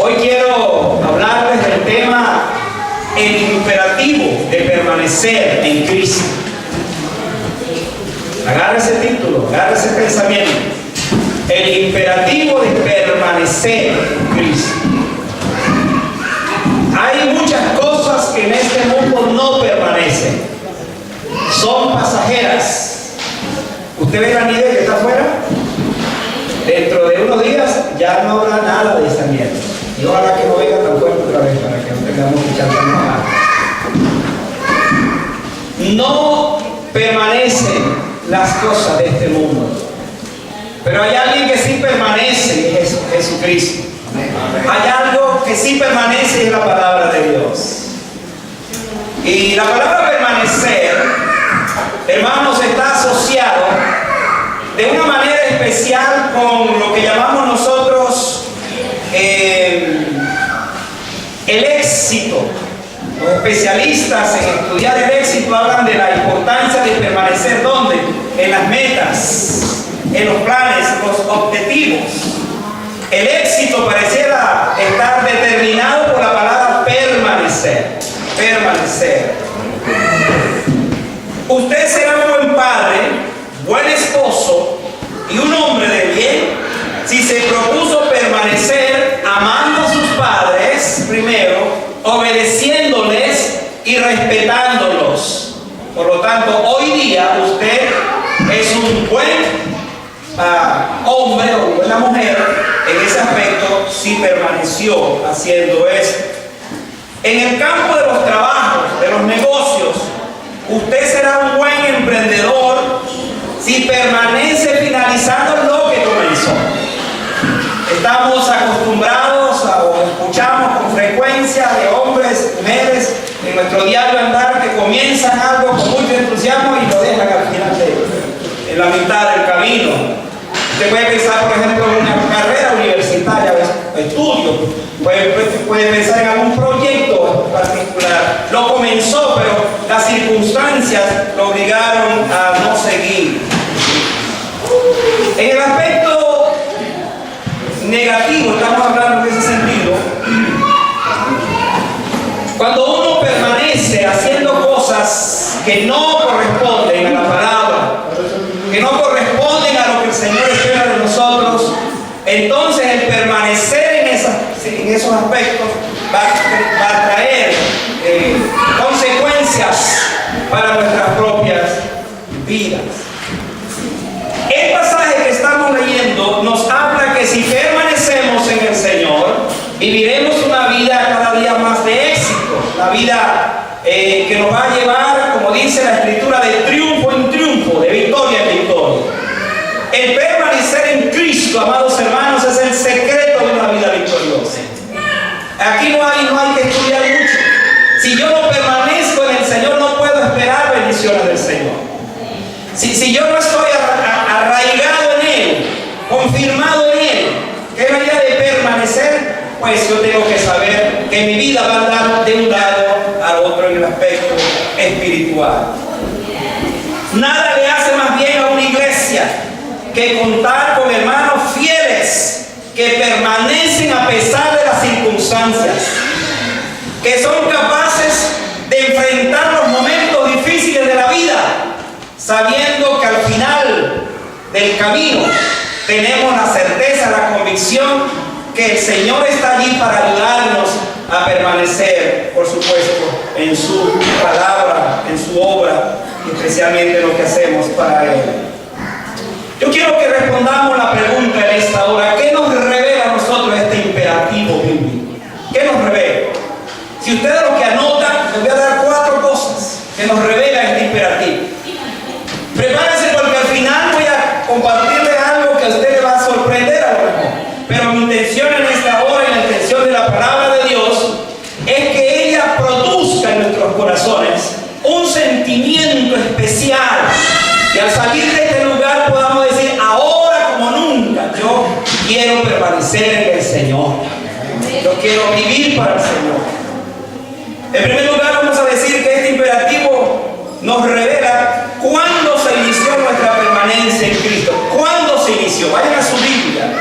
Hoy quiero hablarles del tema, el imperativo de permanecer en Cristo. Agarra ese título, agarra ese pensamiento. El imperativo de permanecer en Cristo. Hay muchas cosas que en este mundo no permanecen. Son pasajeras. ¿Usted ve la nieve que está afuera? Dentro de unos días ya no habrá nada de esa nieve. Y ojalá que no venga tan fuerte otra vez para que no tengamos que echar tan mal. No permanecen las cosas de este mundo. Pero hay alguien que sí permanece, y es Jesucristo. Hay algo que sí permanece, y es la palabra de Dios. Y la palabra permanecer, hermanos, está asociado de una manera especial con lo que llamamos nosotros el éxito. Los especialistas en estudiar el éxito hablan de la importancia de permanecer ¿dónde? En las metas, en los planes, los objetivos. El éxito pareciera estar determinado por la palabra permanecer. Permanecer. Usted será un buen padre, buen esposo y un hombre de bien si se propuso permanecer amando a sus padres primero, obedeciéndoles y respetándolos. Por lo tanto, hoy día usted es un buen hombre o buena mujer en ese aspecto si permaneció haciendo eso. En el campo de los trabajos, de los negocios, usted será un buen emprendedor si permanece finalizando lo que comenzó. Estamos acostumbrados o escuchamos con frecuencia de hombres, mujeres en nuestro diario andar que comienzan algo con mucho entusiasmo y lo dejan al final en la mitad del camino. Usted puede pensar, por ejemplo, en una carrera universitaria o estudio, puede pensar en algún proyecto particular. Lo comenzó, pero las circunstancias lo obligaron a no seguir. En el aspecto negativo, estamos hablando en ese sentido, cuando uno permanece haciendo cosas que no corresponden a la palabra, que no corresponden a lo que el Señor espera de nosotros, entonces el permanecer en esos aspectos va a traer consecuencias para nuestras propias vidas. El pasaje que estamos leyendo nos habla que si permanecemos en el Señor, viviremos una vida cada día más de éxito, una vida que nos va a llevar, como dice la Escritura, de triunfo en triunfo, de victoria en victoria. El permanecer en Cristo, amados hermanos, es el secreto de una vida victoriosa. Aquí no hay que estudiar mucho. Si yo no permanezco en el Señor, no puedo esperar bendiciones del Señor. Si yo no estoy arraigado en Él, confirmado en Él, que es la idea de permanecer, pues yo tengo que saber que mi vida va a andar de un lado al otro en el aspecto espiritual. Nada le hace más bien a una iglesia que contar con hermanos fieles que permanecen a pesar de las circunstancias, que son capaces de enfrentar los momentos difíciles de la vida, sabiendo que al final del camino tenemos la certeza, la convicción que el Señor está allí para ayudarnos a permanecer, por supuesto, en su palabra, en su obra, especialmente lo que hacemos para Él. Yo quiero que respondamos la pregunta en esta hora: ¿qué nos revela a nosotros este imperativo bíblico? ¿Qué nos revela? Si ustedes lo que anotan, les voy a dar 4 cosas que nos revela este imperativo. Prepárense porque al final voy a compartirles algo que a ustedes les va a sorprender a lo mejor. Pero mi intención en esta hora y la intención de la palabra de Dios es que ella produzca en nuestros corazones un sentimiento especial. Y al salir de este lugar podamos decir: ahora como nunca, yo quiero permanecer en el Señor. Yo quiero vivir para el Señor. En primer lugar, vamos a decir que este imperativo nos revela cuándo se inició nuestra permanencia en Cristo. ¿Cuándo se inició? Vayan a su Biblia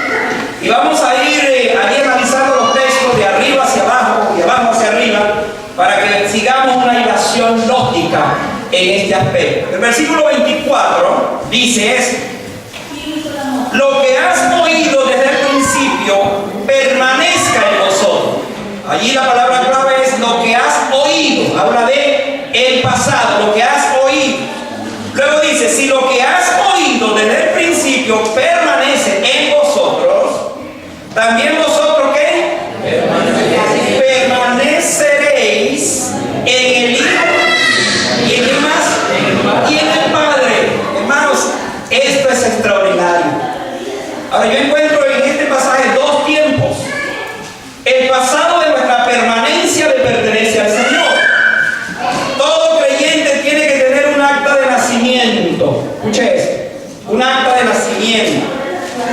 y vamos a ir allí analizando los textos de sigamos una ilación lógica en este aspecto. El versículo 24 dice esto: lo que has oído desde el principio permanezca en vosotros. Allí la palabra clave es lo que has oído. Habla de el pasado, lo que has oído. Luego dice, si lo que has oído desde el principio permanece en vosotros, también vosotros ¿qué? Permaneceréis en el Hijo y en el más y en el Padre. Hermanos, esto es extraordinario. Ahora yo encuentro en este pasaje dos tiempos. El pasado de nuestra permanencia de pertenencia al Señor. Todo creyente tiene que tener un acta de nacimiento. Escuche esto, un acta de nacimiento.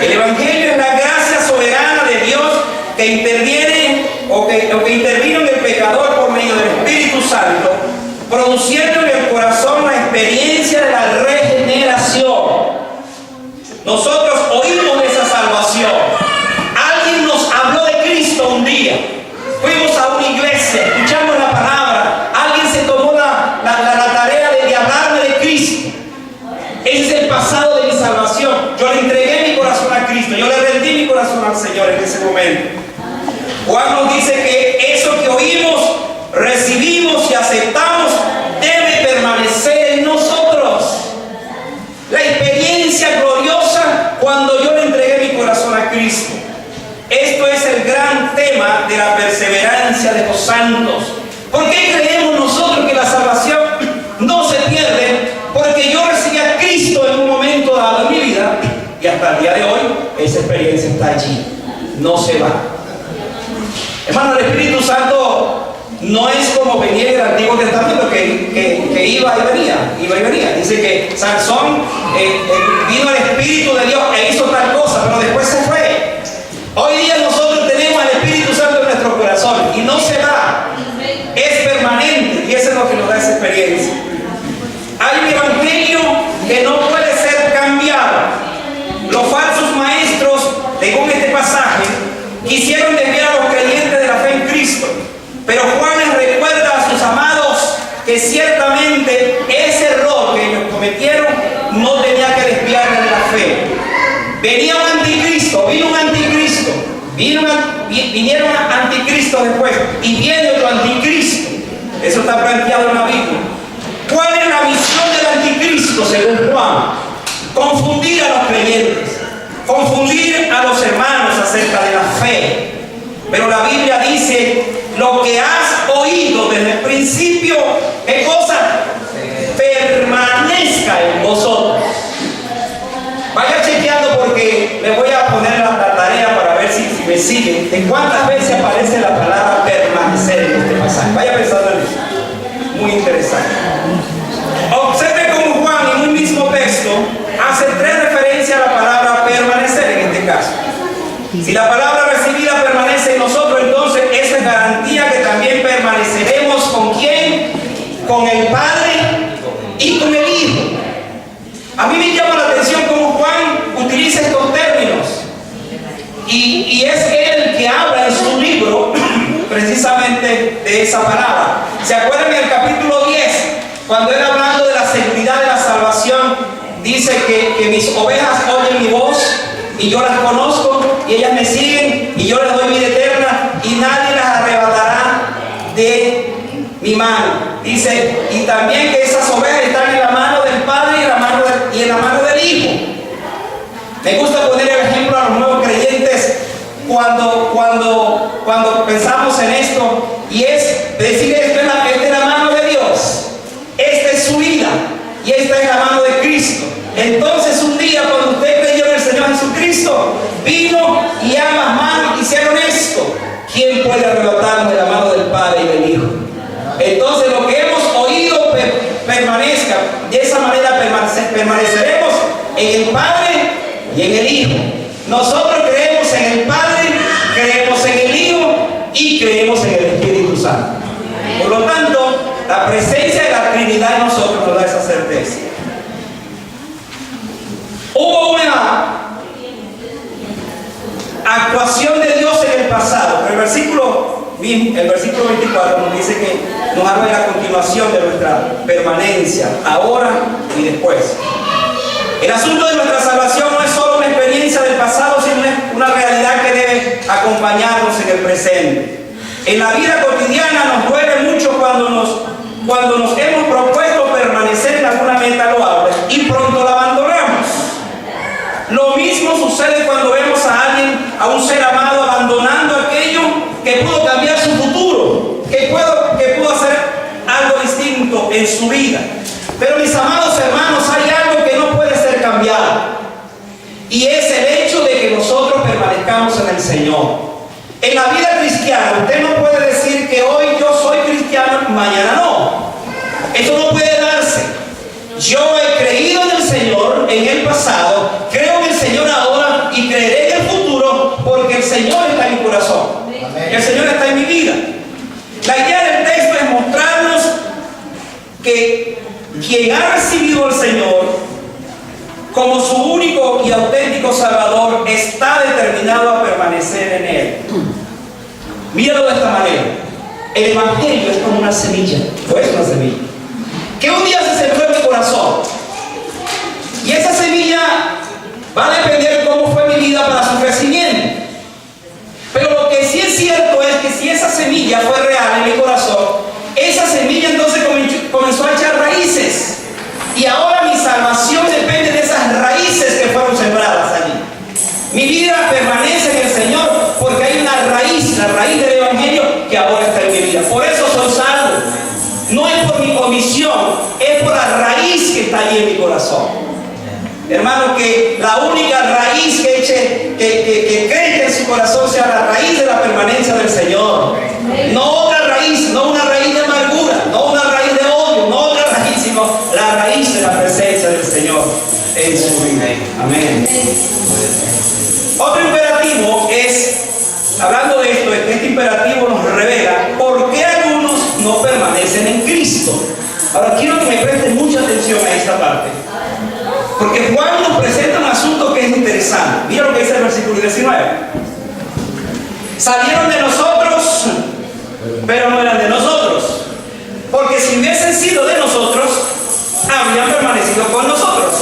El Evangelio es la gracia soberana de Dios que interviene o que intervino en el pecador por medio del Espíritu Santo, produciendo en el corazón la experiencia de la regeneración. Nosotros oímos de esa salvación. Alguien nos habló de Cristo un día. Fuimos a una iglesia, escuchamos la palabra. Alguien se tomó la tarea de hablarme de Cristo. Ese es el pasado de mi salvación. Yo le entregué mi corazón a Cristo. Yo le rendí mi corazón al Señor en ese momento. Juan nos dice que eso que oímos, recibimos y aceptamos debe permanecer en nosotros. La experiencia gloriosa cuando yo le entregué mi corazón a Cristo. Esto es el gran tema de la perseverancia de los santos. ¿Por qué creemos nosotros que la salvación no se pierde? Porque yo recibí a Cristo en un momento dado en mi vida y hasta el día de hoy esa experiencia está allí, no se va. Hermano, el Espíritu Santo no es como venía en el Antiguo Testamento que iba y venía. Dice que Sansón vino el Espíritu de Dios e hizo tal cosa, pero después se fue. Hoy día nosotros tenemos al Espíritu Santo en nuestro corazón y no se va, es permanente, y eso es lo que nos da esa experiencia. Hay un evangelio que no puede ser cambiado. Los falsos maestros, según este pasaje, quisieron desviar a los creyentes de la fe en Cristo, pero Juan les recuerda a sus amados que ciertamente ese error que ellos cometieron no tenía que desviarles de la fe. Venía un anticristo, vino un anticristo, vinieron anticristos después y viene otro anticristo. Eso está planteado en la Biblia. ¿Cuál es la misión del anticristo según Juan? Confundir a los creyentes, confundir a los hermanos acerca de la fe. Pero la Biblia dice, lo que has oído desde el principio, ¿qué cosa? Permanezca en vosotros. Vaya chequeando porque le voy a poner la tarea para ver si me siguen. ¿En cuántas veces aparece la palabra permanecer en este pasaje? Vaya pensando en eso. Muy interesante. Observe cómo Juan en un mismo texto hace tres referencias a la palabra permanecer en este caso. Si la palabra recibida permanece en nosotros, entonces eso es garantía que también permaneceremos ¿con quién? Con el Padre y con el Hijo. A mí me llama la atención cómo Juan utiliza estos términos. Y es él el que habla en su libro precisamente de esa palabra. ¿Se acuerdan en el capítulo 10? Cuando él hablando de la seguridad de la salvación, dice que mis ovejas oyen mi voz y yo las conozco y ellas me siguen y yo les doy vida eterna y nadie las arrebatará de mi mano. Dice, y también que esas ovejas están en la mano del Padre y en la mano del Hijo. Me gusta poner el ejemplo a los nuevos creyentes cuando pensamos en esto, y es decir, esta es la mano de Dios, esta es su vida y esta es la mano de Cristo. Entonces un día cuando usted creyó en el Señor Jesucristo, vino y ambas manos hicieron esto. ¿Quién puede arrebatarnos de la mano del Padre y del Hijo? Entonces lo que hemos oído permanezca. De esa manera permaneceremos en el Padre y en el Hijo. Nosotros creemos en el Padre, creemos en el Hijo y creemos en el Espíritu Santo. Por lo tanto, la presencia de la Trinidad en nosotros nos da esa certeza. Hubo una actuación de Dios en el pasado, pero el versículo mismo, el versículo 24 nos dice que nos habla de la continuación de nuestra permanencia, ahora y después. El asunto de nuestra salvación no es solo una experiencia del pasado, sino una realidad que debe acompañarnos en el presente. En la vida cotidiana nos duele mucho cuando nos hemos propuesto permanecer en alguna meta loable y pronto la abandonamos. Lo mismo sucede cuando vemos a alguien, a un ser amado, abandonando aquello que pudo cambiar su futuro, que pudo hacer algo distinto en su vida. Pero mis amados hermanos, hay algo que no puede ser cambiado, y es el hecho de que nosotros permanezcamos en el Señor. En la vida cristiana, usted no puede decir que hoy yo soy cristiano, mañana no. Eso no puede darse. Yo he creído en el Señor en el pasado, creo en el Señor ahora y creeré en el futuro, porque el Señor está en mi corazón. El Señor está en mi vida. La idea del texto es mostrarnos que quien ha recibido al Señor como su único y auténtico Salvador está determinado a permanecer en Él. Míralo de esta manera. El Evangelio es como una semilla, o es una semilla, que un día se sembró en mi corazón. Y esa semilla va a depender de cómo fue mi vida para su crecimiento. Pero lo que sí es cierto es que si esa semilla fue real en mi corazón, esa semilla entonces comenzó a echar raíces. Y ahora mi salvación depende de esas raíces que fueron sembradas allí. Mi vida permanece en el Señor porque hay una raíz, la raíz del Evangelio que ahora está en mi vida. Por eso soy salvo. No es por mi comisión, es por la raíz que está allí en mi corazón. Hermano, que la única raíz que crezca en su corazón sea la raíz de la permanencia del Señor. No otra raíz, no una raíz de amargura, no una raíz de odio, no otra raíz, sino la raíz de la presencia del Señor en su vida. Amén. Otro imperativo es, hablando de esto, este imperativo nos revela por qué algunos no permanecen en Cristo. Ahora quiero que me presten mucha atención a esta parte, porque Juan nos presenta un asunto que es interesante. Mira lo que dice el versículo 19. Salieron de nosotros, pero no eran de nosotros, porque si hubiesen sido de nosotros, habrían permanecido con nosotros.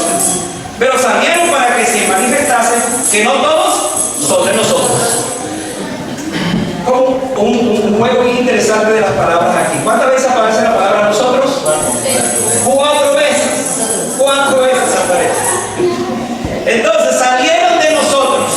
Pero salieron para que se manifestase que no todos son de nosotros. Como un juego muy interesante de las palabras aquí. ¿Cuántas veces aparece la palabra nosotros? 4 veces. 4 veces aparece. Entonces salieron de nosotros.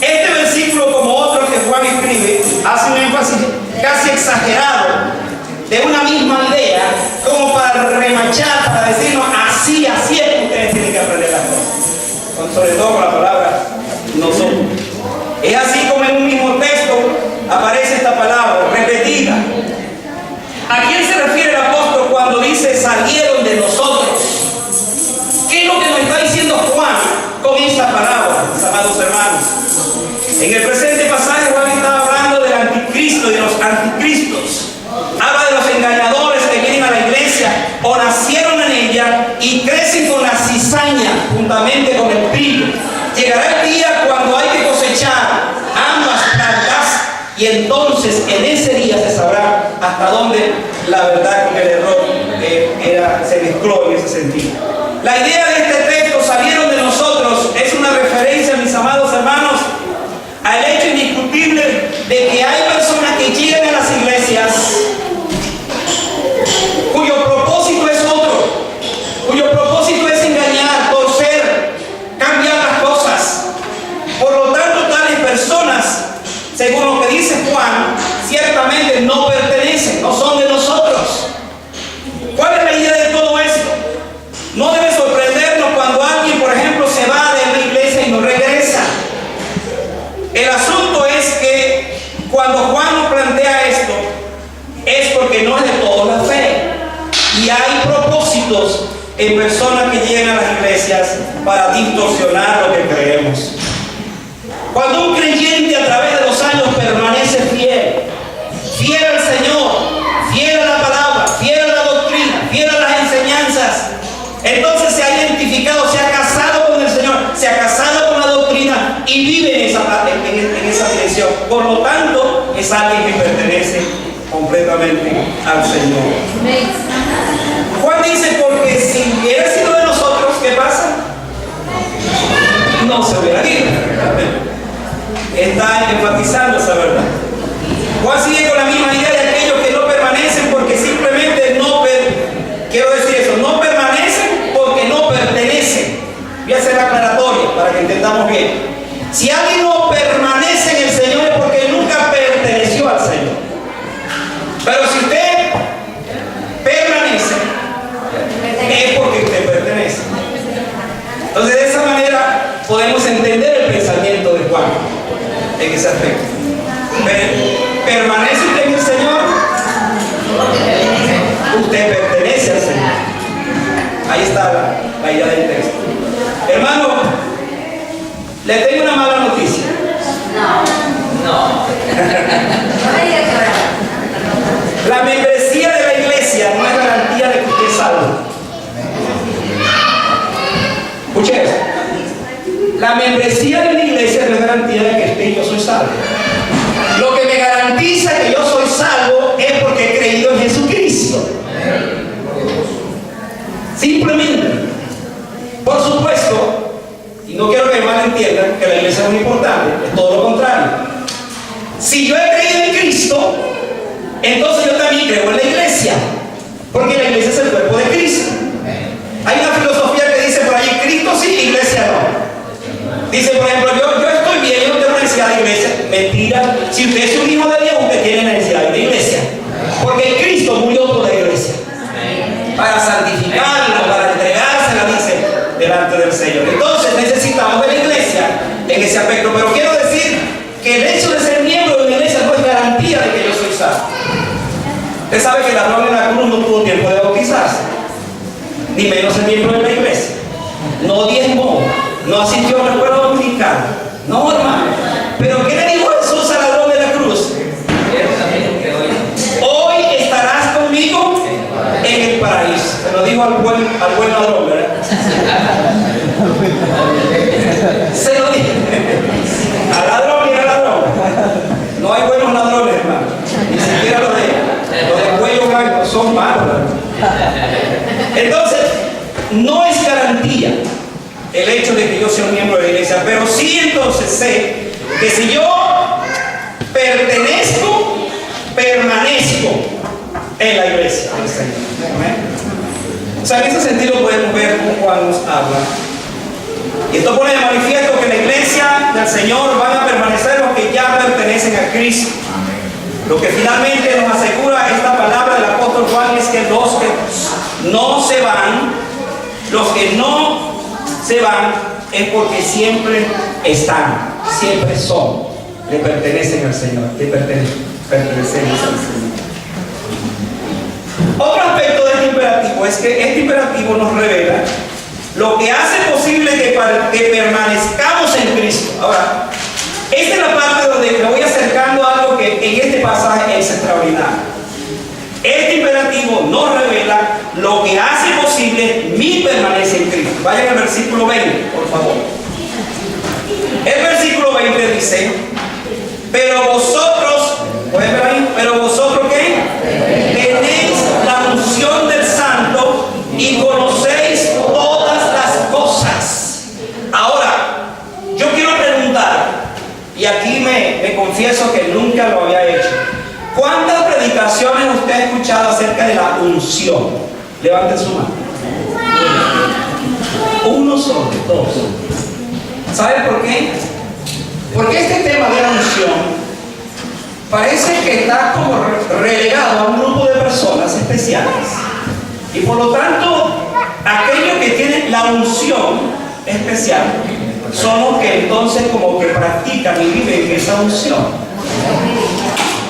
Este versículo, como otro que Juan escribe, hace un énfasis casi exagerado de una misma idea, como para remachar, para decirnos así es que ustedes tienen que aprender las cosas, sobre todo con la palabra nosotros. Es así como en un mismo texto aparece esta palabra repetida. ¿A quién se refiere el apóstol cuando dice salieron de nosotros? ¿Qué es lo que nos está diciendo Juan con esta palabra, mis amados hermanos? En el presente pasaje Juan está hablando del anticristo y de los anticristos. Habla de los engañadores que vienen a la iglesia o nacieron en ella y crecen con la cizaña juntamente con el trigo. Llegará el día cuando hay que cosechar ambas plantas y entonces en ese día se sabrá hasta dónde la verdad con el error se mezcló en ese sentido. La idea de este texto, salieron de nosotros, es una referencia, mis amados hermanos, al hecho indiscutible de que hay personas que llegan a las iglesias cuyo propósito es otro, cuyo propósito es engañar, torcer, cambiar las cosas. Por lo tanto, tales personas, según lo que dice Juan, ciertamente no pertenecen, no son de nosotros. ¿Cuál es la idea de todo esto? No debe sorprendernos cuando alguien, por ejemplo, se va de la iglesia y no regresa. El asunto es que cuando Juan nos plantea esto, es porque no es de toda la fe. Y hay propósitos en personas que llegan a las iglesias para distorsionar lo que creemos. Cuando un creyente a través de los años permanece fiel, fiel al Señor, fiel a la palabra, fiel a la doctrina, fiel a las enseñanzas, entonces se ha identificado, se ha casado con el Señor, se ha casado con la doctrina y vive en esa dirección. Por lo tanto, es alguien que pertenece completamente al Señor. Juan dice, porque si hubiera sido de nosotros, ¿qué pasa? No se hubiera ido. Está enfatizando esa verdad. Juan sigue con la misma idea de aquellos que no permanecen porque simplemente quiero decir eso, no permanecen porque no pertenecen. Voy a hacer la aclaratoria para que entendamos bien. Si alguien no permanece en el Señor es porque nunca perteneció al Señor. Pero si usted permanece, es porque usted pertenece. Entonces, de esa manera podemos entender el pensamiento de Juan en ese aspecto. ¿Permanece usted en el Señor? Usted pertenece al Señor. Ahí está la idea del texto. Hermano, le tengo una mala noticia. No. La membresía de la iglesia no es garantía de que usted es salvo. Escuche eso. La membresía de la iglesia no es garantía de que yo soy salvo. Lo que me garantiza que yo soy salvo es porque he creído en Jesucristo. Simplemente. Por supuesto, y no quiero que me malentiendan que la iglesia es muy importante, es todo lo contrario. Si yo he creído en Cristo, entonces yo también creo en la iglesia, porque la iglesia es el cuerpo de Cristo. Hay una filosofía que dice por ahí, Cristo sí, iglesia no. Dice, por ejemplo, yo estoy bien, yo no tengo necesidad de iglesia. Mentira. Si usted es un hijo de Dios, usted tiene necesidad de iglesia, porque Cristo murió por la iglesia para santificarla, para entregársela, dice, delante del Señor. Entonces necesitamos de la iglesia en ese aspecto. Pero quiero decir que el hecho de ser miembro de una iglesia no es garantía de que yo soy salvo. Usted sabe que el ladrón en la cruz no tuvo tiempo de bautizarse, ni menos el miembro de la iglesia. No diezmó, no asistió a la escuela dominical. No, hermano. Pero ¿qué le dijo Jesús al ladrón de la cruz? Hoy estarás conmigo en el paraíso. Se lo dijo al buen ladrón, ¿verdad? Se lo dijo al ladrón y al ladrón. No hay buenos ladrones, hermano. Ni siquiera los de cuello blanco son malos. Entonces, no es garantía el hecho de que yo sea un miembro de la iglesia, pero sí entonces sé que si yo permanezco en la iglesia del Señor. ¿Amén? O sea, en ese sentido podemos ver cómo Juan nos habla. Y esto pone de manifiesto que la iglesia del Señor van a permanecer los que ya pertenecen a Cristo. Lo que finalmente nos asegura esta palabra del apóstol Juan es que los que no se van es porque siempre están, siempre son, le pertenecen al Señor, pertenecemos al Señor. Otro aspecto de este imperativo es que este imperativo nos revela lo que hace posible que permanezcamos en Cristo. Ahora, esta es la parte donde me voy acercando a algo que en este pasaje es extraordinario. Este imperativo nos revela lo que hace posible mi permanencia en Cristo. Vayan al versículo 20, por favor. El versículo 20 dice, pero vosotros, ¿pueden ver ahí? ¿Pero vosotros qué? Tenéis la unción del Santo y conocéis todas las cosas. Ahora, yo quiero preguntar, y aquí me confieso que nunca lo había hecho. ¿Cuántas predicaciones usted ha escuchado acerca de la unción? Levante su mano. Uno solo, dos. ¿Sabe por qué? Porque este tema de la unción parece que está como relegado a un grupo de personas especiales. Y por lo tanto, aquellos que tienen la unción especial son los que entonces como que practican y viven esa unción.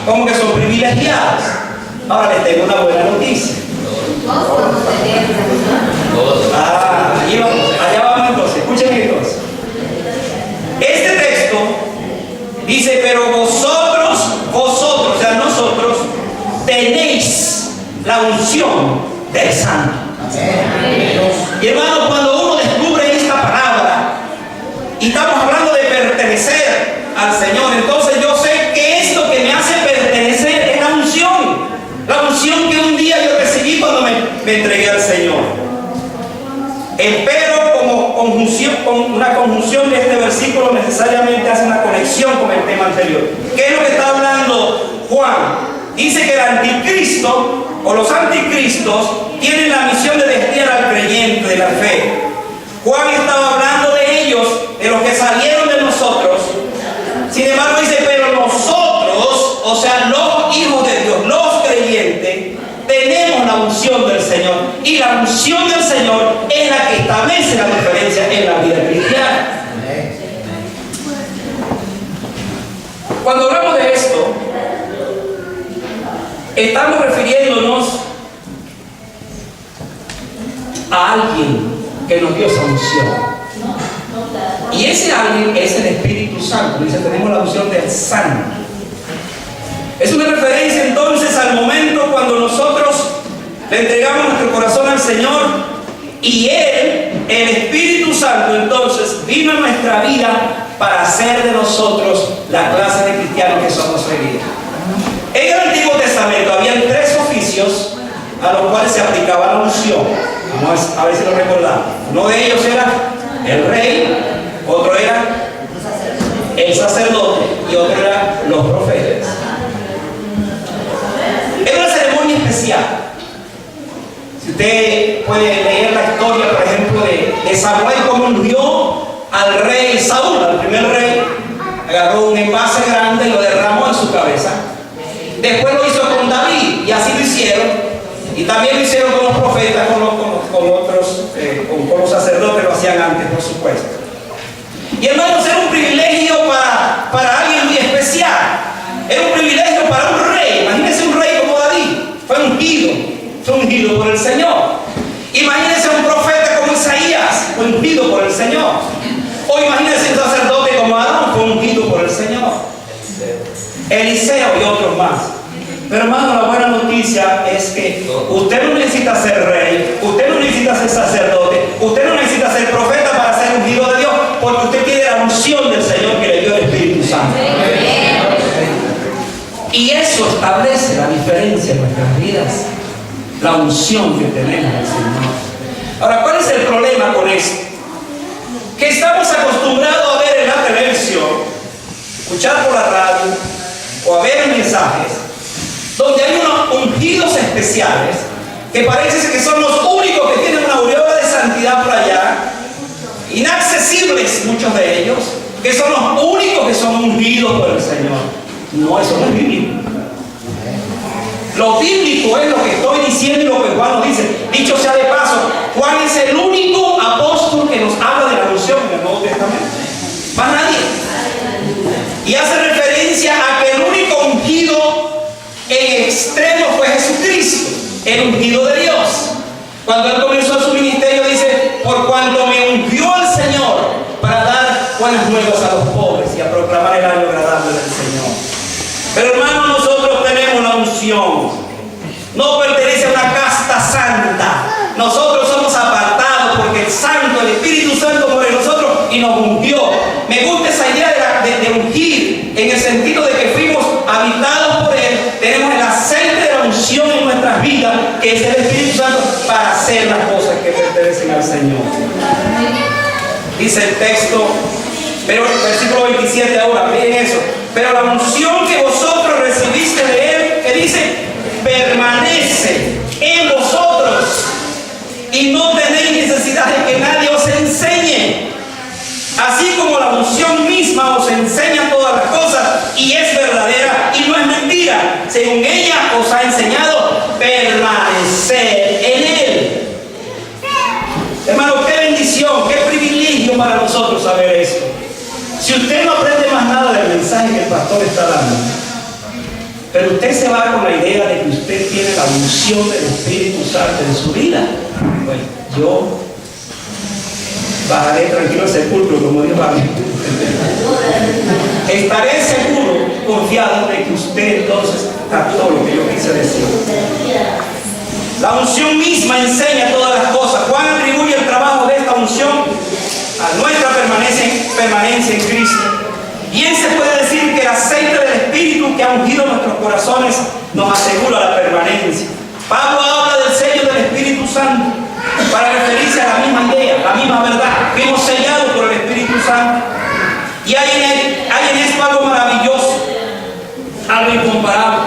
Como que son privilegiados. Ahora les tengo una buena noticia. Allá vamos entonces. Escuchen entonces. Este texto dice, pero vosotros, o sea, nosotros, tenéis la unción del Santo. Y hermano, cuando uno descubre esta palabra, y estamos hablando de pertenecer al Señor, entonces yo sé que es lo que me hace me entregué al Señor. El pero como conjunción, con una conjunción de este versículo necesariamente hace una conexión con el tema anterior. ¿Qué es lo que está hablando Juan? Dice que el anticristo o los anticristos tienen la misión de desviar al creyente de la fe. Juan estaba hablando de ellos, de los que salieron de nosotros. Sin embargo dice, pero nosotros, o sea, los hijos de Dios, los creyentes, tenemos la unción del Señor. Y la unción del Señor es la que establece la diferencia en la vida cristiana. Cuando hablamos de esto, estamos refiriéndonos a alguien que nos dio esa unción. Y ese alguien es el Espíritu Santo. Dice, tenemos la unción del Santo. Es una referencia entonces al momento cuando nosotros le entregamos nuestro corazón al Señor y Él, el Espíritu Santo, entonces vino a nuestra vida para hacer de nosotros la clase de cristianos que somos hoy día. En el Antiguo Testamento habían 3 oficios a los cuales se aplicaba la unción. Vamos a ver si lo recordamos. Uno de ellos era el rey, otro era el sacerdote y otro era los profetas. Era una ceremonia especial. Si usted puede leer la historia, por ejemplo, de Samuel, como ungió al rey Saúl, al primer rey, agarró un envase grande y lo derramó en su cabeza. Después lo hizo con David y así lo hicieron. Y también lo hicieron con los profetas, con los sacerdotes, lo hacían antes, por supuesto. Y hermanos, era un privilegio para alguien muy especial. Era un privilegio para un rey. Imagínense un rey como David. Fue ungido por el Señor. Imagínense un profeta como Isaías, fue ungido por el Señor. O imagínense un sacerdote como Adán, fue ungido por el Señor. Eliseo y otros más. Pero hermano, la buena noticia es que usted no necesita ser rey, usted no necesita ser sacerdote, usted no necesita ser profeta para ser ungido de Dios, porque usted tiene la unción del Señor que le dio el Espíritu Santo. Y eso establece la diferencia en nuestras vidas, la unción que tenemos del Señor. Ahora, ¿cuál es el problema con esto? Que estamos acostumbrados a ver en la televisión, escuchar por la radio o a ver mensajes donde hay unos ungidos especiales que parece que son los únicos que tienen una aureola de santidad por allá, inaccesibles muchos de ellos, que son los únicos que son ungidos por el Señor. No, eso no es bíblico. Lo bíblico es lo que estoy diciendo y lo que Juan nos dice. Dicho sea de paso, Juan es el único apóstol que nos habla de la unción en el Nuevo Testamento. Más nadie. Y hace referencia a que el único ungido en extremo fue Jesucristo, el ungido de Dios. Cuando Él comenzó su ministerio dice, por cuanto me ungió el Señor para dar buenas nuevas a los pobres y a proclamar el año agradable del Señor. Pero hermanos, nosotros tenemos la unción. No pertenece a una casta santa. Nosotros somos apartados porque el Santo, el Espíritu Santo por nosotros y nos ungió. Me gusta esa idea de ungir, en el sentido de que fuimos habitados por Él. Tenemos el aceite de la unción en nuestras vidas, que es el Espíritu Santo, para hacer las cosas que pertenecen al Señor. Dice el texto, pero el versículo 27 ahora, miren eso. Pero la unción que vosotros recibiste de Él, que dice, permanece en vosotros y no tenéis necesidad de que nadie os enseñe. Así como la unción misma os enseña todas las cosas y es verdadera y no es mentira, según ella os ha enseñado, permanecer en Él. Hermano, qué bendición, qué privilegio para nosotros saber esto. Si usted no aprende más nada del mensaje que el pastor está dando, pero usted se va con la idea de que usted tiene la unción del Espíritu Santo en su vida, pues yo bajaré tranquilo al sepulcro, como Dios va a mí. Estaré seguro, confiado de que usted entonces captó lo que yo quise decir. La unción misma enseña todas las cosas. Juan atribuye el trabajo de esta unción a nuestra permanencia en Cristo. Bien se puede decir que el aceite del Espíritu que ha ungido nuestros corazones nos asegura la permanencia. Pablo habla del sello del Espíritu Santo, para referirse a la misma idea, la misma verdad. Fuimos sellados por el Espíritu Santo. Y hay en esto algo maravilloso, algo incomparable.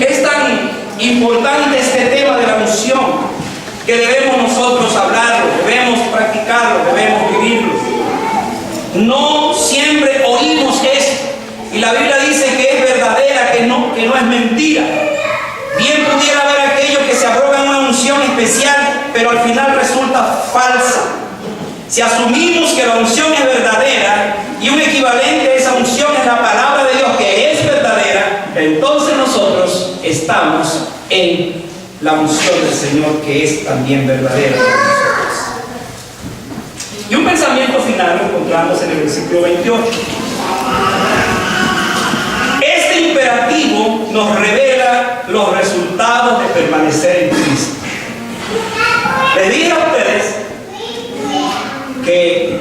Es tan importante este tema de la unción que debemos nosotros hablarlo, debemos practicarlo, debemos vivirlo. No siempre oímos esto, y la Biblia dice que es verdadera, que no es mentira. Bien pudiera haber aquellos que se arrogan una unción especial, pero al final resulta falsa. Si asumimos que la unción es verdadera y un equivalente a esa unción es la palabra de Dios que es verdadera, entonces nosotros estamos en la unción del Señor que es también verdadera para nosotros. Y un pensamiento final lo encontramos en el versículo 28. Este imperativo nos revela los resultados de permanecer en Cristo. Les dije a ustedes que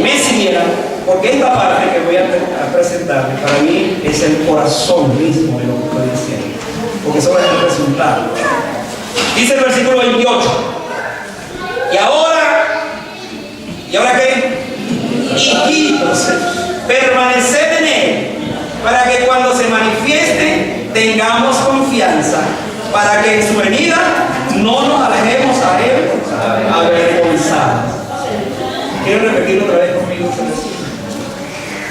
me siguieran, porque esta parte que voy a presentarles para mí es el corazón mismo de lo que estoy diciendo, porque eso es el resultado. Dice el versículo 28: ¿Y ahora qué? Hijitos, permaneced en Él, para que cuando se manifieste tengamos confianza, para que en su venida no nos alejemos a Él avergonzados. Quiero repetirlo otra vez conmigo.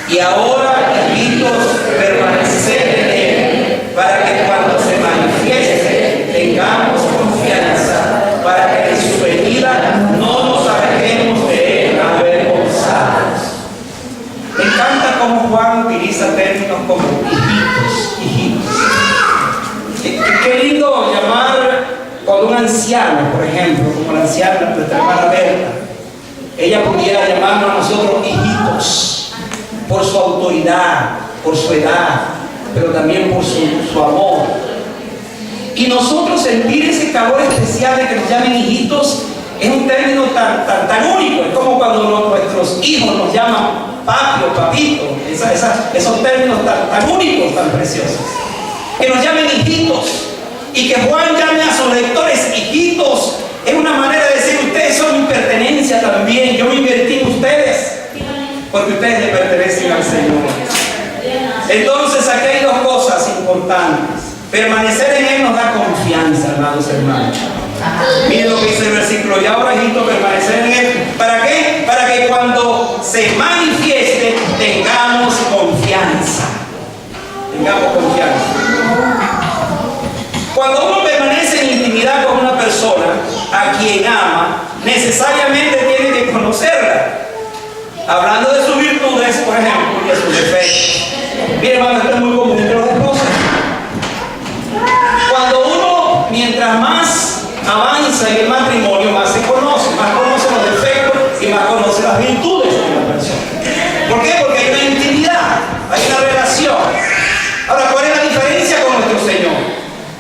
Y ahora, hijitos, permaneced en Él, para que cuando se manifieste tengamos confianza, para que en su venida no nos alejemos de Él avergonzados. Me encanta cómo Juan utiliza términos como hijitos. Qué lindo llamar cuando un anciano, por ejemplo, como la anciana, nuestra hermana Berta, ella pudiera llamarnos a nosotros hijitos, por su autoridad, por su edad, pero también por su amor. Y nosotros sentir ese calor especial de que nos llamen hijitos es un término tan único. Es como cuando nuestros hijos nos llaman papi o papito, esos términos tan únicos, tan preciosos. Que nos llamen hijitos, y que Juan llame a sus lectores hijitos, es una manera de decir: ustedes son mi pertenencia también, yo me invertí en ustedes, porque ustedes le pertenecen al Señor. Entonces aquí hay dos cosas importantes. Permanecer en Él nos da confianza, hermanos, hermanos. Miren lo que dice el versículo: y ahora, hijitos, permanecer en Él. ¿Para qué? Para que cuando se manifieste tengamos confianza. Tengamos confianza. Cuando uno permanece en intimidad con una persona a quien ama, necesariamente tiene que conocerla. Hablando de sus virtudes, por ejemplo, y de sus defectos. Mire, hermano, esto es muy común entre los esposos. Cuando uno, mientras más avanza en el matrimonio, más se conoce, más conoce los defectos y más conoce las virtudes de una persona. ¿Por qué? Porque hay una intimidad, hay una relación. Ahora, ¿cuál es la diferencia con nuestro Señor?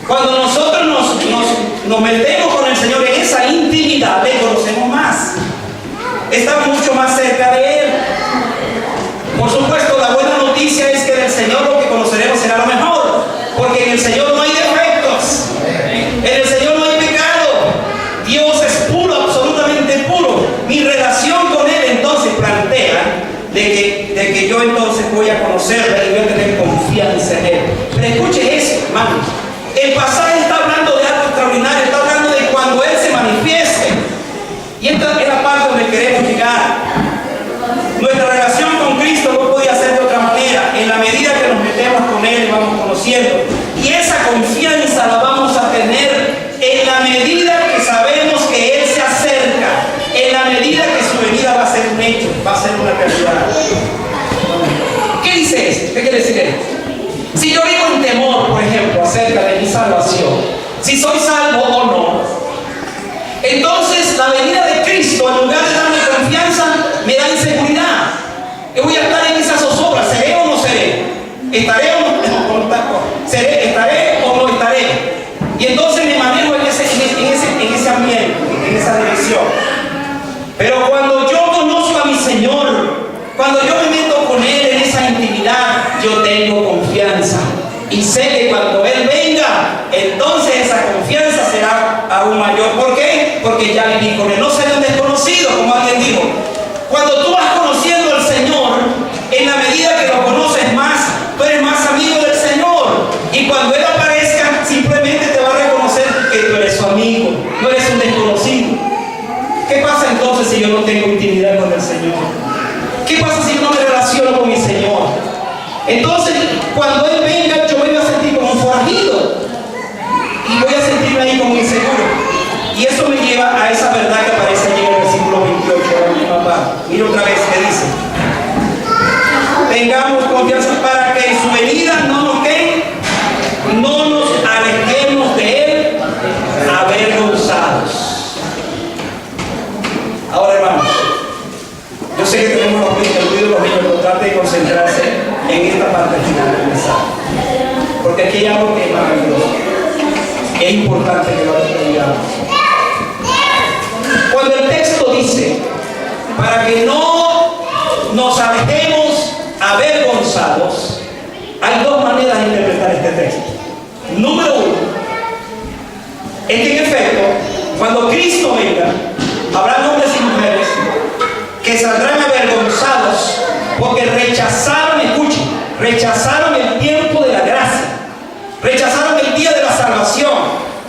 Cuando nosotros nos metemos con el Señor en esa intimidad, le conocemos más. Estamos mucho más cerca de Él. Por supuesto, la buena noticia es que del Señor lo que conoceremos será lo mejor, porque en el Señor no hay defectos, en el Señor no hay pecado. Dios es puro, absolutamente puro. Mi relación con Él entonces plantea de que yo entonces voy a conocerle y voy a tener confianza en Él. Pero escuche eso, hermanos. El pasaje está hablando de algo extraordinario, está hablando de cuando Él se manifieste. Y esta es la parte donde queremos llegar. Nuestra relación con Cristo no podía ser de otra manera. En la medida que nos metemos con Él y vamos conociendo. Y esa confianza la vamos a tener en la medida que sabemos que Él se acerca. En la medida que su venida va a ser un hecho, va a ser una realidad. ¿Qué dice esto? ¿Qué quiere decir esto? Si yo vivo en temor, por ejemplo, acerca de mi salvación, si soy salvo o no, entonces la venida de Cristo, en lugar de darme confianza, me da inseguridad. Yo voy a estar en esa zozobra: ¿seré o no seré? ¿Estaré o no seré? ¿Estaré o no estaré? Y entonces me manejo en ese ambiente, en esa dirección. Pero cuando yo conozco a mi Señor, cuando yo me meto con Él en esa intimidad, yo tengo confianza. Y sé que cuando Él venga, entonces porque ya viví con Él. No seré un desconocido, como alguien dijo. Cuando tú vas conociendo al Señor, en la medida que lo conoces más, tú eres más amigo del Señor. Y cuando Él aparezca, simplemente te va a reconocer que tú eres su amigo, no eres un desconocido. ¿Qué pasa entonces si yo no tengo intimidad con el Señor? ¿Qué pasa si yo no me relaciono con mi Señor? Entonces, cuando Él venga, yo me voy a sentir como un forajido. Y voy a sentirme ahí como inseguro. Y eso me lleva a esa verdad que aparece allí en el versículo 28, la última parte. Mira otra vez que dice: tengamos confianza para que en su venida no nos alejemos de Él avergonzados. Ahora, hermanos, yo sé que tenemos el ruido de los niños, pero trate de concentrarse en esta parte final del mensaje, porque aquí hay algo que es maravilloso. Es importante que lo entendamos. Cuando el texto dice, para que no nos alejemos avergonzados, hay dos maneras de interpretar este texto. Número uno, es que en efecto, cuando Cristo venga, habrá hombres y mujeres que saldrán avergonzados porque rechazaron, escuchen, rechazaron el tiempo de la gracia, rechazaron el día de la salvación,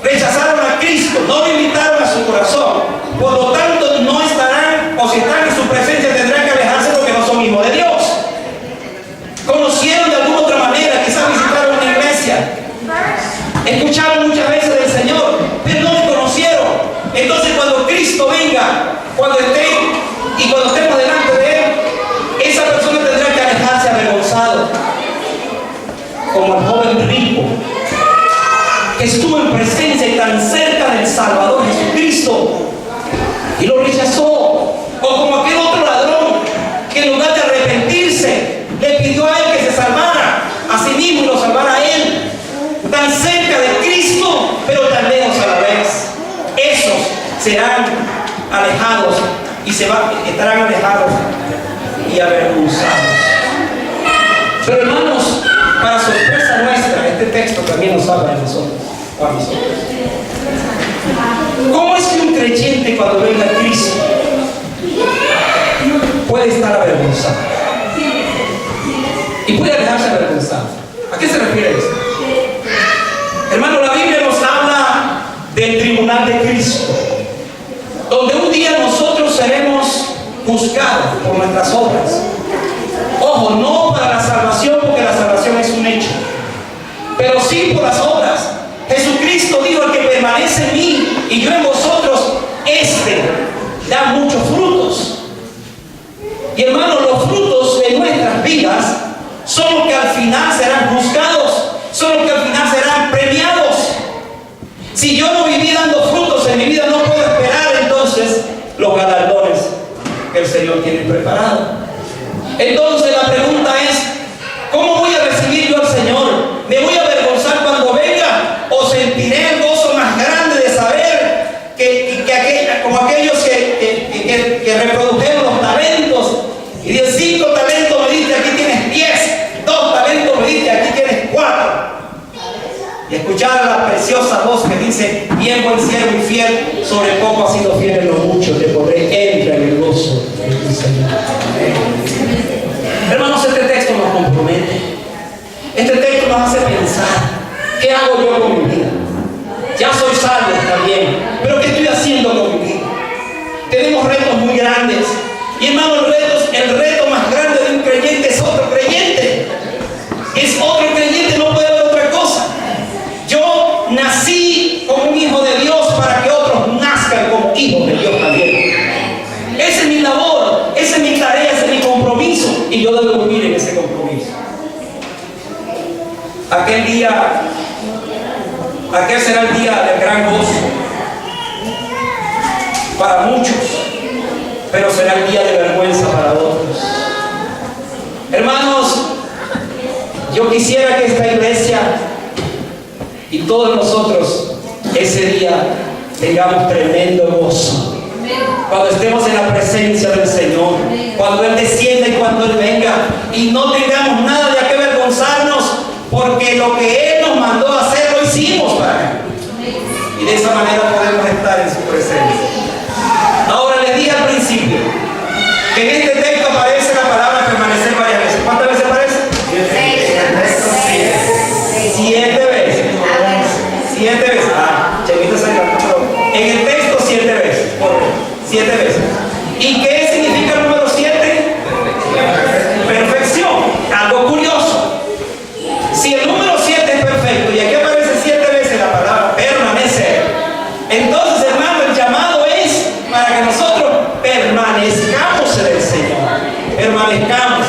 rechazaron a Cristo, no lo invitaron a su corazón. Por lo tanto, no estarán, o si están en su presencia, tendrán que alejarse porque no son hijos de Dios. Conocieron de alguna otra manera, quizás visitaron una iglesia, escucharon muchas veces del Señor, pero no le conocieron. Entonces, cuando Cristo venga, cuando estemos delante de Él, esa persona tendrá que alejarse avergonzado, como el joven rico que estuvo en presencia y tan cerca del Salvador Jesucristo y lo rechazó, o como aquel otro ladrón que en lugar de arrepentirse le pidió a Él que se salvara a sí mismo y lo salvara a Él, tan cerca de Cristo pero tan lejos a la vez. Esos serán alejados y estarán alejados y avergonzados. Pero hermanos, para sorpresa nuestra, este texto también nos habla de nosotros. ¿Cómo es que un creyente, cuando venga a Cristo, puede estar avergonzado? Y puede dejarse avergonzado. ¿A qué se refiere esto? Hermano, la Biblia nos habla del tribunal de Cristo, donde un día nosotros seremos juzgados por nuestras obras. Ojo, no para la salvación, porque la salvación es un hecho, pero sí por las obras. Jesucristo dijo: el que permanece en mí y yo en vosotros, este da muchos frutos. Y hermanos, los frutos de nuestras vidas son los que al final serán juzgados, son los que al final serán premiados. Si yo no viví dando frutos en mi vida, no puedo esperar entonces los galardones que el Señor tiene preparado. Entonces la pregunta es: ¿cómo voy a recibir yo al Señor? ¿Me voy a avergonzar cuando venga? ¿O sentiré el gozo más grande de saber como aquellos que reprodujeron los talentos y de 5 talentos me diste, aquí tienes 10, 2 talentos me diste, aquí tienes 4? Y escuchar la preciosa voz que dice: bien, buen siervo y fiel, sobre poco has sido fiel en lo mucho, te podré entrar en el gozo de tu Señor. Hermanos, este texto nos compromete. Este texto nos hace pensar: ¿qué hago yo con mi vida? Ya soy salvo, está bien, pero ¿qué estoy haciendo con mi vida? Tenemos retos muy grandes. Y hermanos, el reto más grande de un creyente es otro creyente. Es otro creyente, no puede haber otra cosa. Yo nací como un hijo de Dios para que otros nazcan como hijos de Dios también. Esa es mi labor, esa es mi tarea, ese es mi compromiso, y yo debo vivir en ese compromiso. Aquel será el día del gran gozo para muchos, pero será el día de vergüenza para otros. Hermanos, yo quisiera que esta iglesia y todos nosotros ese día tengamos tremendo gozo. Cuando estemos en la presencia del Señor, cuando Él descienda y cuando Él venga, y no tengamos nada de qué avergonzarnos, porque lo que Él nos mandó a hacer lo hicimos para Él. Y de esa manera podemos estar en su presencia. En este texto aparece la palabra permanecer varias veces. ¿Cuántas veces aparece? 7 veces. 7 veces. Chevita se encantó. En el texto 7 veces. ¿Por qué? 7 veces. ¿Y qué significa el número 7? Perfección. Algo curioso. Si el número 7 es perfecto y aquí aparece 7 veces la palabra permanecer, entonces, hermano, el llamado es para que nosotros permanezcamos en el Señor. Permanezcamos.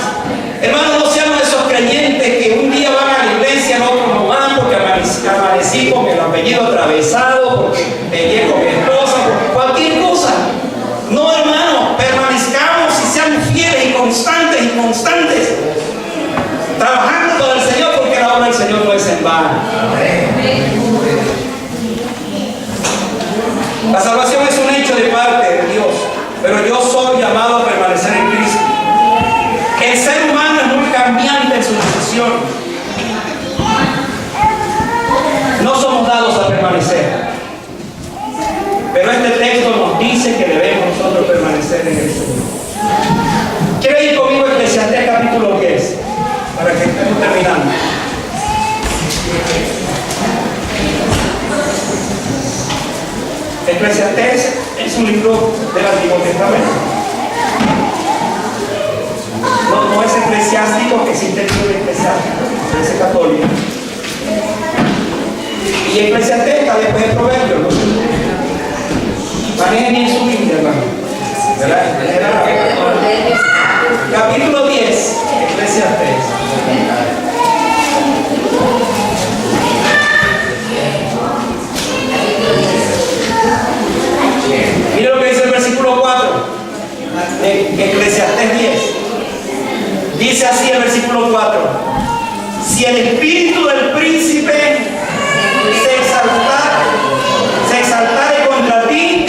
Hermanos, no seamos esos creyentes que un día van a la iglesia, no otros no van porque amanecí con el apellido atravesado, porque peleé con mi esposa, por cualquier cosa. No, hermano, permanezcamos y sean fieles y constantes, trabajando con el Señor, porque la obra del Señor no es en vano. La salvación es un hecho de parte de Dios, pero yo soy llamado a permanecer en Cristo. El ser humano es muy cambiante en su decisión. No somos dados a permanecer, pero este texto nos dice que debemos nosotros permanecer en el Señor. ¿Quiere ir conmigo a Eclesiastés capítulo 10? Para que estemos terminando. Eclesiastés es un libro del Antiguo Testamento. No es eclesiástico, que existe el libro eclesiástico, es católico. Y Eclesiastés está después de Proverbios, ¿no? Manejen bien su Biblia, hermano. Capítulo 10, Eclesiastés. Mira lo que dice el versículo 4 de Eclesiastés 10. Dice así el versículo 4: si el espíritu del príncipe se exaltare contra ti,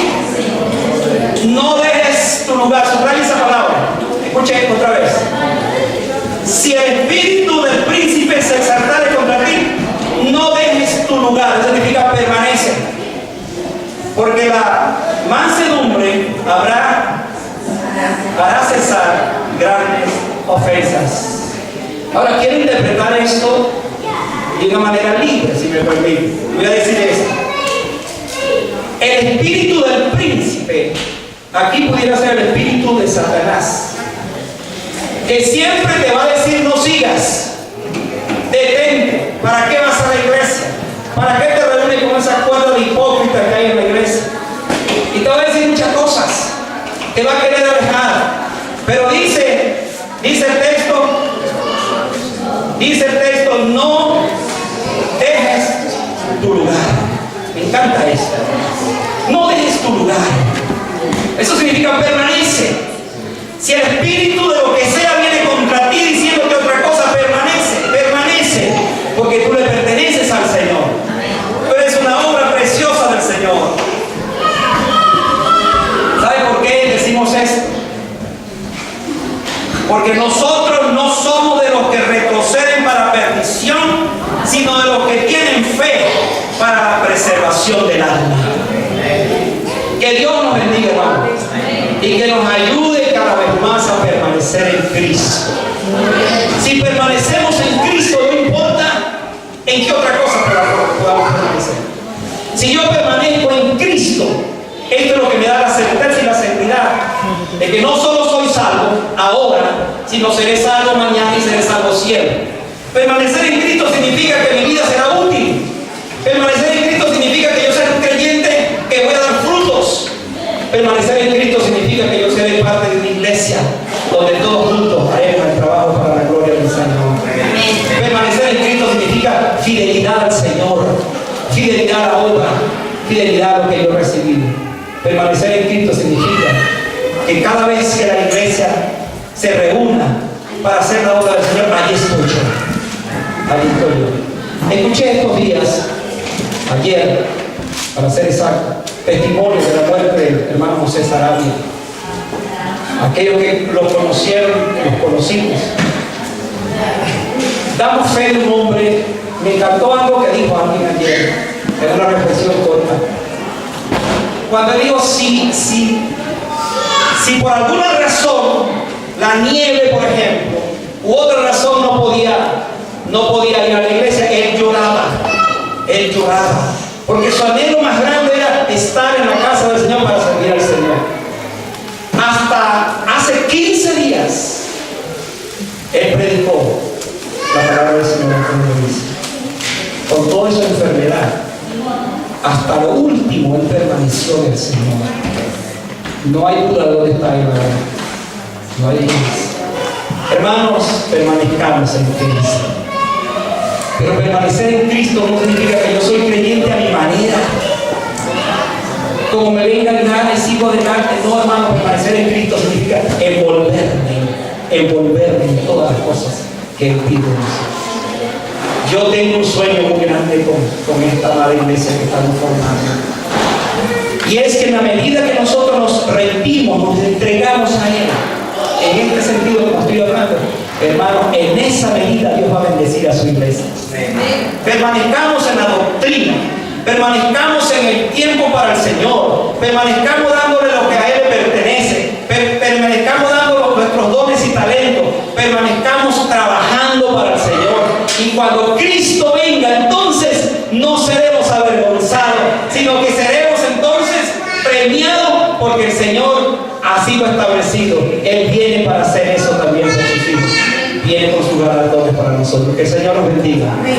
no dejes tu lugar. Subraya esa palabra. Escuche otra vez. Si el espíritu del príncipe se exaltare contra ti, no dejes tu lugar. Eso significa permanece. Porque la mansedumbre hará cesar grandes ofensas. Ahora quiero interpretar esto de una manera libre, si me permite. Voy a decir esto. El espíritu del príncipe, aquí pudiera ser el espíritu de Satanás, que siempre te va a decir: no sigas, detente. ¿Para qué vas a la iglesia? ¿Para qué te reúnes con esa cuerda de hipócritas que hay en la iglesia? Y te va a decir muchas cosas, te va a querer alejar. Pero dice el texto, no dejes tu lugar. Me encanta esto. No dejes tu lugar. Eso significa permanece. Si el espíritu de lo que sea viene contra ti diciéndote otra cosa, permanece, porque tú le perteneces al Señor. Tú eres una obra preciosa del Señor. ¿Sabe por qué decimos esto? Porque nosotros no somos de los que retroceden para perdición, sino de los que tienen fe para la preservación del alma. Que Dios nos bendiga, hermano, y que nos ayude cada vez más a permanecer en Cristo. Si permanecemos en Cristo, no importa en qué otra cosa podamos permanecer. Si yo permanezco en Cristo, esto es lo que me da la certeza y la seguridad de que no solo soy salvo ahora, sino seré salvo mañana y seré salvo siempre. Permanecer en Cristo significa que mi vida será útil. Permanecer en Cristo significa que yo seré un creyente que voy a dar frutos. Permanecer en Cristo significa que yo seré parte de una iglesia donde todos juntos haremos el trabajo para la gloria del Señor. Permanecer en Cristo significa fidelidad al Señor, fidelidad a la obra, fidelidad a lo que yo he recibido. Permanecer en Cristo significa que cada vez que la iglesia se reúna para hacer la obra del Señor, allí estoy yo. Allí estoy yo. Escuché estos días, ayer, para ser exacto, testimonio de la muerte del hermano José Sarabia. Aquellos que lo conocieron, los conocimos. Damos fe de un hombre. Me encantó algo que dijo alguien ayer, en una reflexión corta. Cuando él dijo, si por alguna razón la nieve, por ejemplo, u otra razón no podía ir a la iglesia, él lloraba, porque su anhelo más grande era estar en la casa del Señor para servir al Señor. Hasta hace 15 días, él predicó la palabra del Señor con toda su enfermedad. Hasta lo último, él permaneció en el Señor. No hay duda de dónde está él ahora. No hay duda. Hermanos, permanezcamos en Cristo. Pero permanecer en Cristo no significa que yo soy creyente a mi manera, como me venga en gana y sigo adelante. No, hermano, permanecer en Cristo significa envolverme en todas las cosas que Él pide de nosotros. Yo tengo un sueño muy grande con esta amada iglesia que estamos formando. Y es que en la medida que nosotros nos rendimos, nos entregamos a Él, en este sentido como estoy hablando, hermano, en esa medida Dios va a bendecir a su iglesia. Permanezcamos en la doctrina, permanezcamos en el tiempo para el Señor, permanezcamos dándole lo que a Él le pertenece, permanezcamos dándole nuestros dones y talentos, permanezcamos trabajando para el Señor. Y cuando Cristo venga, entonces no seremos avergonzados, sino que seremos entonces premiados, porque el Señor así lo ha establecido. Él viene para hacer eso también por sus hijos. Viene con sus galardones para nosotros. Que el Señor nos bendiga. Amén.